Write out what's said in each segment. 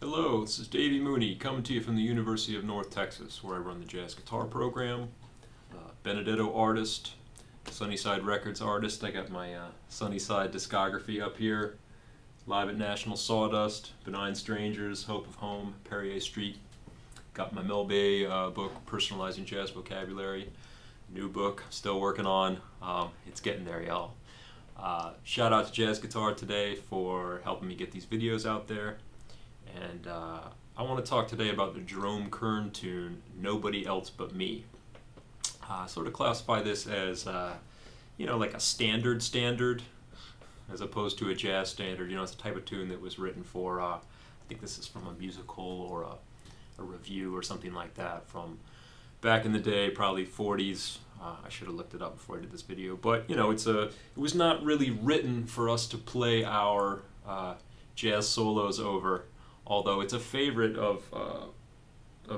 Hello, this is Davy Mooney coming to you from the University of North Texas, where I run the jazz guitar program. Benedetto artist, Sunnyside Records artist. I got my Sunnyside discography up here. Live at National Sawdust, Benign Strangers, Hope of Home, Perrier Street. Got my Mel Bay book, Personalizing Jazz Vocabulary. New book, still working on. It's getting there, y'all. Shout out to Jazz Guitar today for helping me get these videos out there. And I want to talk today about the Jerome Kern tune, Nobody Else But Me. Sort of classify this as, like a standard, as opposed to a jazz standard. It's a type of tune that was written for, I think this is from a musical or a review or something like that from back in the day, probably 40s. I should have looked it up before I did this video. But, it was not really written for us to play our jazz solos over. Although it's a favorite of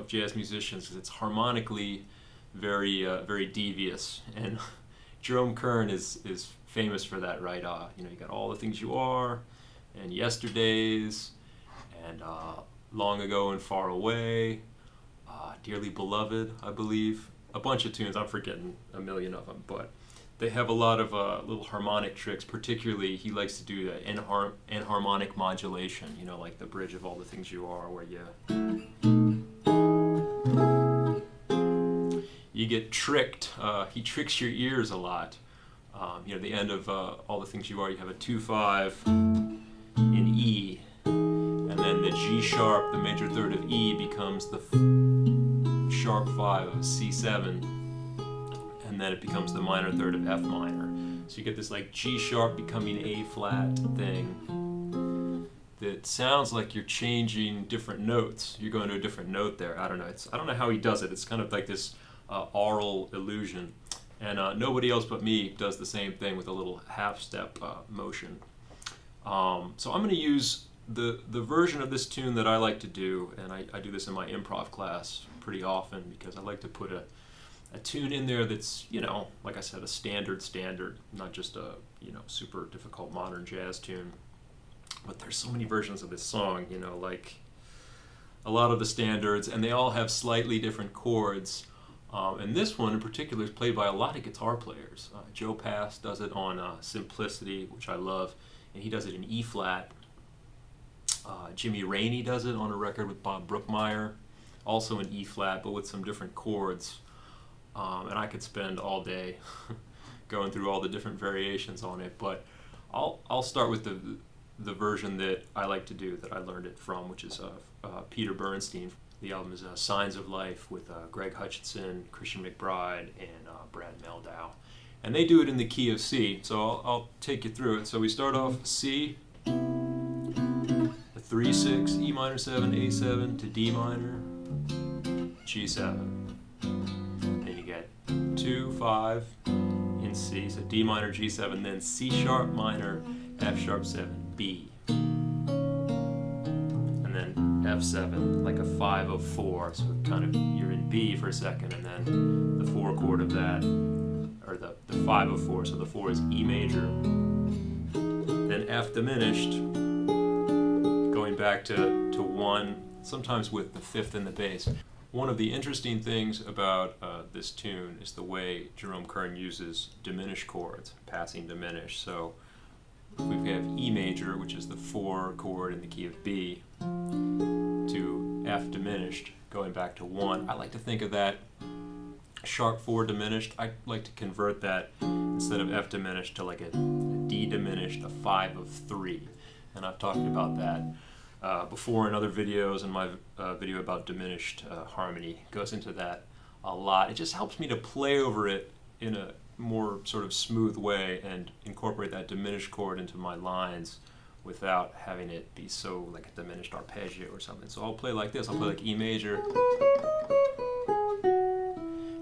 jazz musicians because it's harmonically very devious, and Jerome Kern is famous for that, right? You got All the Things You Are, and Yesterdays, and Long Ago and Far Away, Dearly Beloved, I believe. A bunch of tunes. I'm forgetting a million of them, but they have a lot of little harmonic tricks. Particularly, he likes to do the enharmonic modulation, like the bridge of All the Things You Are, where you get tricked. He tricks your ears a lot. The end of All the Things You Are, you have a 2/5 in E, and then the G sharp, the major third of E, becomes the sharp 5 of C7. And then it becomes the minor third of F minor. So you get this like G sharp becoming A flat thing that sounds like you're changing different notes. You're going to a different note there. I don't know. I don't know how he does it. It's kind of like this aural illusion. And Nobody Else But Me does the same thing with a little half step motion. So I'm going to use the version of this tune that I like to do, and I do this in my improv class pretty often because I like to put a tune in there that's, like I said, a standard, not just a, super difficult modern jazz tune. But there's so many versions of this song, like a lot of the standards, and they all have slightly different chords. And this one in particular is played by a lot of guitar players. Joe Pass does it on Simplicity, which I love, and he does it in E flat. Jimmy Rainey does it on a record with Bob Brookmeyer, also in E flat, but with some different chords. And I could spend all day going through all the different variations on it, but I'll start with the version that I like to do, that I learned it from, which is Peter Bernstein. The album is Signs of Life with Greg Hutchinson, Christian McBride, and Brad Meldau. And they do it in the key of C, so I'll take you through it. So we start off C, a 3/6, E minor 7, A7 to D minor, G7. 2/5 in C, so D minor, G7, then C sharp minor, F sharp 7, B, and then F7, like a 5 of 4, so kind of you're in B for a second, and then the 4 chord of that, or the 5 of 4, so the 4 is E major, then F diminished, going back to 1, sometimes with the 5th in the bass. One of the interesting things about this tune is the way Jerome Kern uses diminished chords, passing diminished. So we have E major, which is the 4 chord in the key of B, to F diminished, going back to 1. I like to think of that sharp 4 diminished. I like to convert that, instead of F diminished, to like a D diminished, a 5 of 3. And I've talked about that before in other videos, and my video about diminished harmony goes into that a lot. It just helps me to play over it in a more sort of smooth way and incorporate that diminished chord into my lines without having it be so like a diminished arpeggio or something. So I'll play like this. I'll play like E major,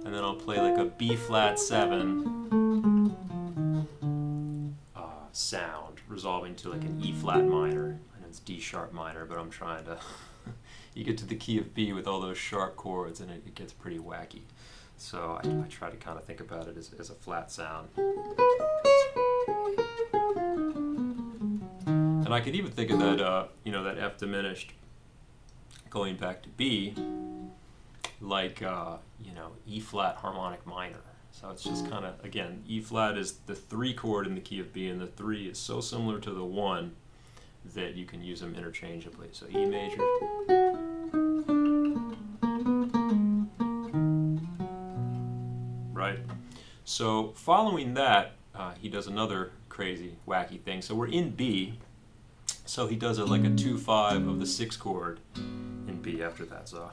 and then I'll play like a B flat 7 sound, resolving to like an E flat minor. It's D sharp minor, but I'm trying to you get to the key of B with all those sharp chords and it gets pretty wacky. So I try to kind of think about it as a flat sound. And I could even think of that, that F diminished going back to B, like E flat harmonic minor. So it's just kind of, again, E flat is the 3 chord in the key of B, and the 3 is so similar to the 1 that you can use them interchangeably. So E major, right? So following that, he does another crazy, wacky thing. So we're in B, so he does like a 2-5 of the 6 chord in B after that. So.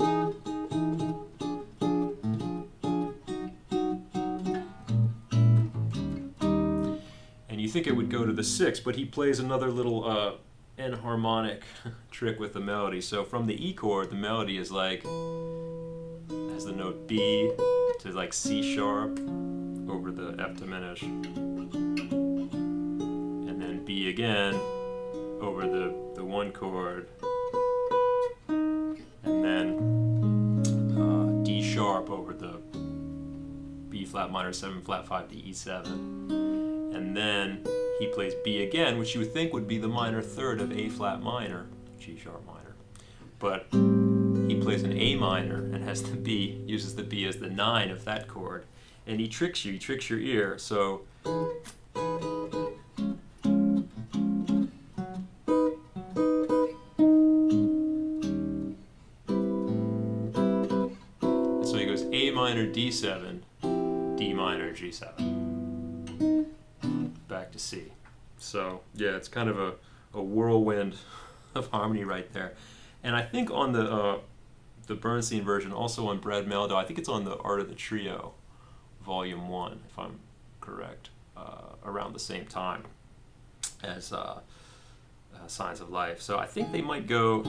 You think it would go to the 6, but he plays another little enharmonic trick with the melody. So from the E chord, the melody is like, has the note B to like C sharp over the F diminished, and then B again over the 1 chord, and then D sharp over the B flat minor 7 flat 5 to E7. And then he plays B again, which you would think would be the minor third of A flat minor, G sharp minor. But he plays an A minor and has the B, uses the B as the 9 of that chord. And he tricks you, he tricks your ear. So he goes A minor, D7, D minor, G7. Back to C. So yeah, it's kind of a whirlwind of harmony right there. And I think on the Bernstein version, also on Bread Meldo, I think it's on the Art of the Trio, Volume 1, if I'm correct, around the same time as Signs of Life. So I think they might go,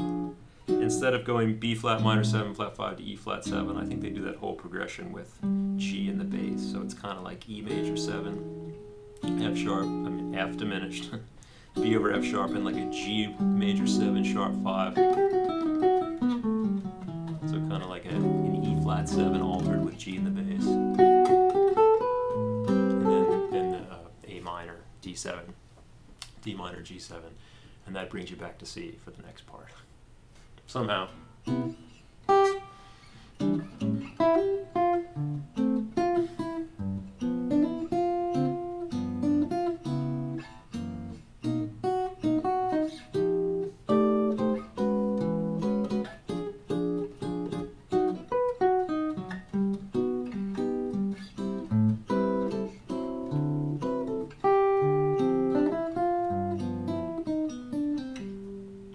instead of going B flat minor 7 flat 5 to E flat 7, I think they do that whole progression with G in the bass. So it's kind of like E major 7, F sharp, F diminished, B over F sharp, and like a G major 7 sharp 5. So kind of like an E flat 7 altered with G in the bass. And then the A minor, D7, D minor, G7. And that brings you back to C for the next part. Somehow.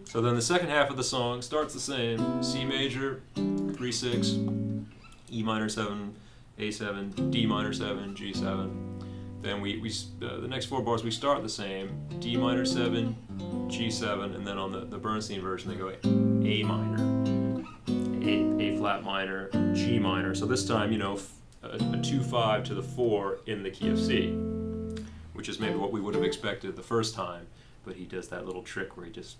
So then the second half of the song starts the same: C major, 3/6, E minor 7, A7, D minor 7, G7. Then the next 4 bars we start the same: D minor 7, G7, and then on the Bernstein version they go A minor, A flat minor, G minor. So this time, a 2/5 to the 4 in the key of C, which is maybe what we would have expected the first time, but he does that little trick where he just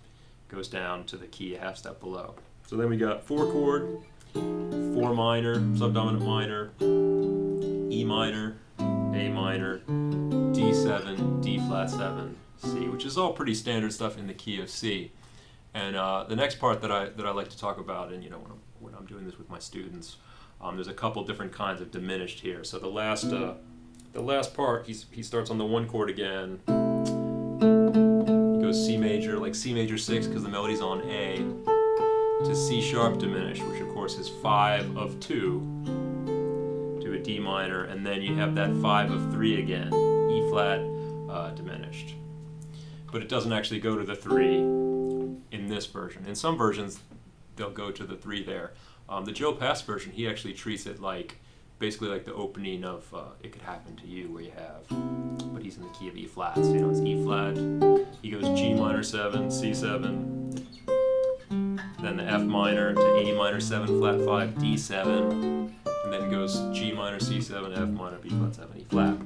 goes down to the key a half step below. So then we got 4 chord, 4 minor, subdominant minor, E minor, A minor, D7, D flat 7, C, which is all pretty standard stuff in the key of C. And the next part that I like to talk about, and when I'm doing this with my students, there's a couple different kinds of diminished here. So the last part, he starts on the 1 chord again. Goes C major, like C major 6 because the melody's on A, to C sharp diminished, which of course is 5 of 2, to a D minor, and then you have that 5 of 3 again, E flat diminished. But it doesn't actually go to the 3 in this version. In some versions, they'll go to the 3 there. The Joe Pass version, he actually treats it basically like the opening of It Could Happen to You, where you have, but he's in the key of E flat, so it's E flat, he goes G minor 7, C7, then the F minor to A minor 7 flat 5, D7, and then goes G minor, C7, F minor, B flat 7, E flat.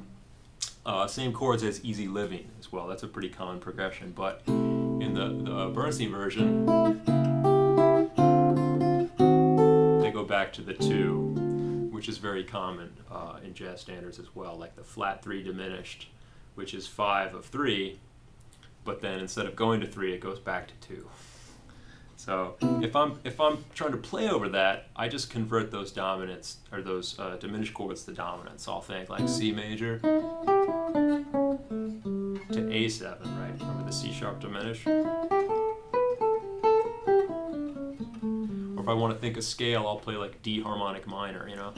Same chords as Easy Living as well, that's a pretty common progression, but in the Bernstein version, they go back to the 2, which is very common in jazz standards as well, like the flat 3 diminished, which is 5 of 3, but then instead of going to 3, it goes back to 2. So if I'm trying to play over that, I just convert those dominants or those diminished chords to dominants. I'll think like C major to A7, right? Remember the C sharp diminished? Or if I want to think a scale, I'll play like D harmonic minor, you know?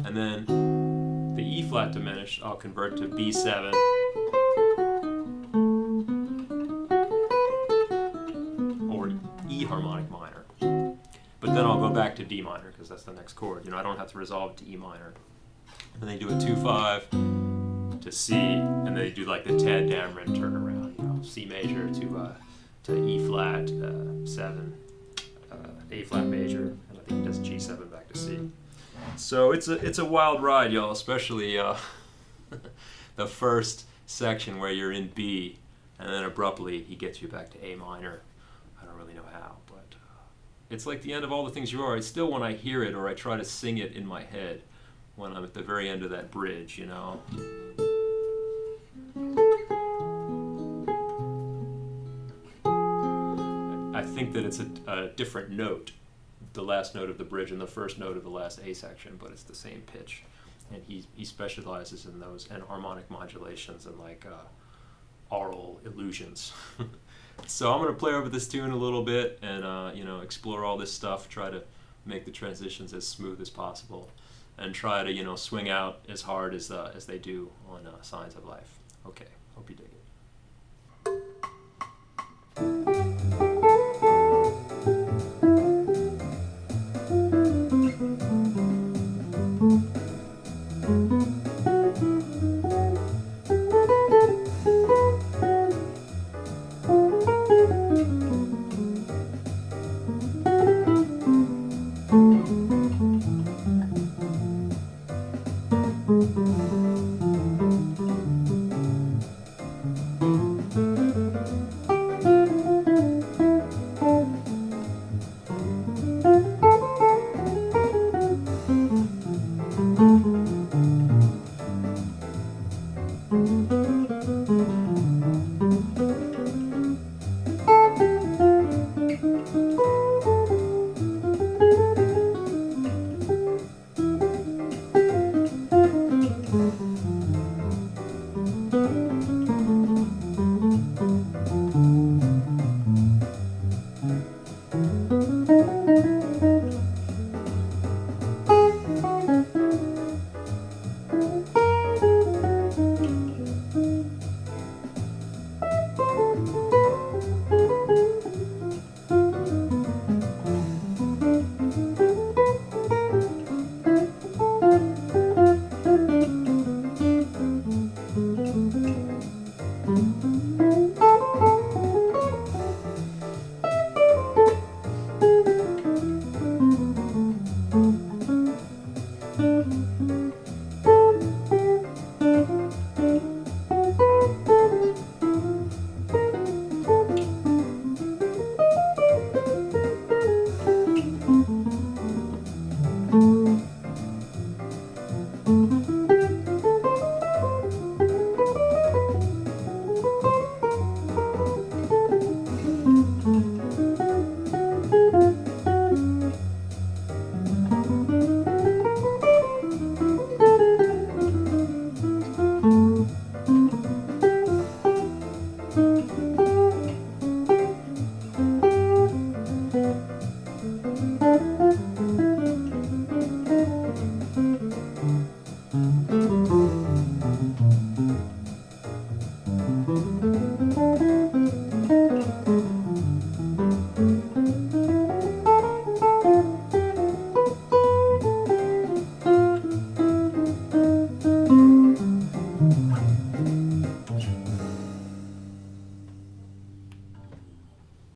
And then the E flat diminished, I'll convert to B7. Or E harmonic minor. But then I'll go back to D minor because that's the next chord. You know, I don't have to resolve to E minor. And they do a 2-5 to C, and then they do like the Tad Dameron turnaround. You know, C major to E flat 7, A flat major, and I think he does G7 back to C. So it's a wild ride, y'all. Especially the first section where you're in B, and then abruptly he gets you back to A minor. I don't really know how, but it's like the end of All the Things You Are. It's still when I hear it or I try to sing it in my head when I'm at the very end of that bridge, you know. I think that it's a different note, the last note of the bridge and the first note of the last A section, but it's the same pitch. And he specializes in those enharmonic modulations and like aural illusions. So I'm going to play over this tune a little bit and you know, explore all this stuff, try to make the transitions as smooth as possible, and try to, you know, swing out as hard as they do on Signs of Life. Okay, hope you dig it.